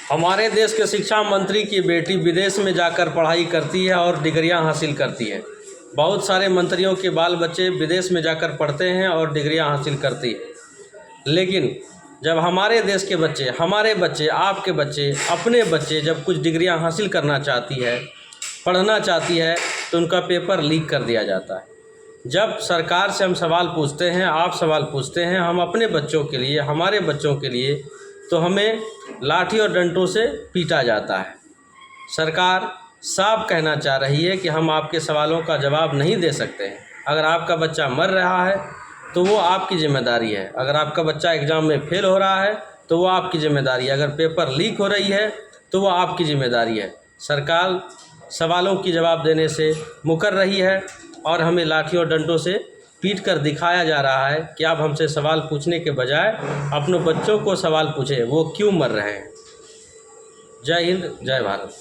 हमारे देश के शिक्षा मंत्री की बेटी विदेश में जाकर पढ़ाई करती है और डिग्रियां हासिल करती है। बहुत सारे मंत्रियों के बाल बच्चे विदेश में जाकर पढ़ते हैं और डिग्रियां हासिल करती है, लेकिन जब हमारे देश के बच्चे, हमारे बच्चे, आपके बच्चे, अपने बच्चे जब कुछ डिग्रियां हासिल करना चाहती है, पढ़ना चाहती है, तो उनका पेपर लीक कर दिया जाता है। जब सरकार से हम सवाल पूछते हैं, आप सवाल पूछते हैं हम अपने बच्चों के लिए, हमारे बच्चों के लिए, तो हमें लाठी और डंडों से पीटा जाता है। सरकार साफ कहना चाह रही है कि हम आपके सवालों का जवाब नहीं दे सकते हैं। अगर आपका बच्चा मर रहा है तो वो आपकी ज़िम्मेदारी है। अगर आपका बच्चा एग्ज़ाम में फ़ेल हो रहा है तो वो आपकी ज़िम्मेदारी है। अगर पेपर लीक हो रही है तो वो आपकी ज़िम्मेदारी है। सरकार सवालों की जवाब देने से मुकर रही है और हमें लाठी और डंडों से पीट कर दिखाया जा रहा है कि आप हमसे सवाल पूछने के बजाय अपने बच्चों को सवाल पूछें, वो क्यों मर रहे हैं। जय हिंद, जय भारत।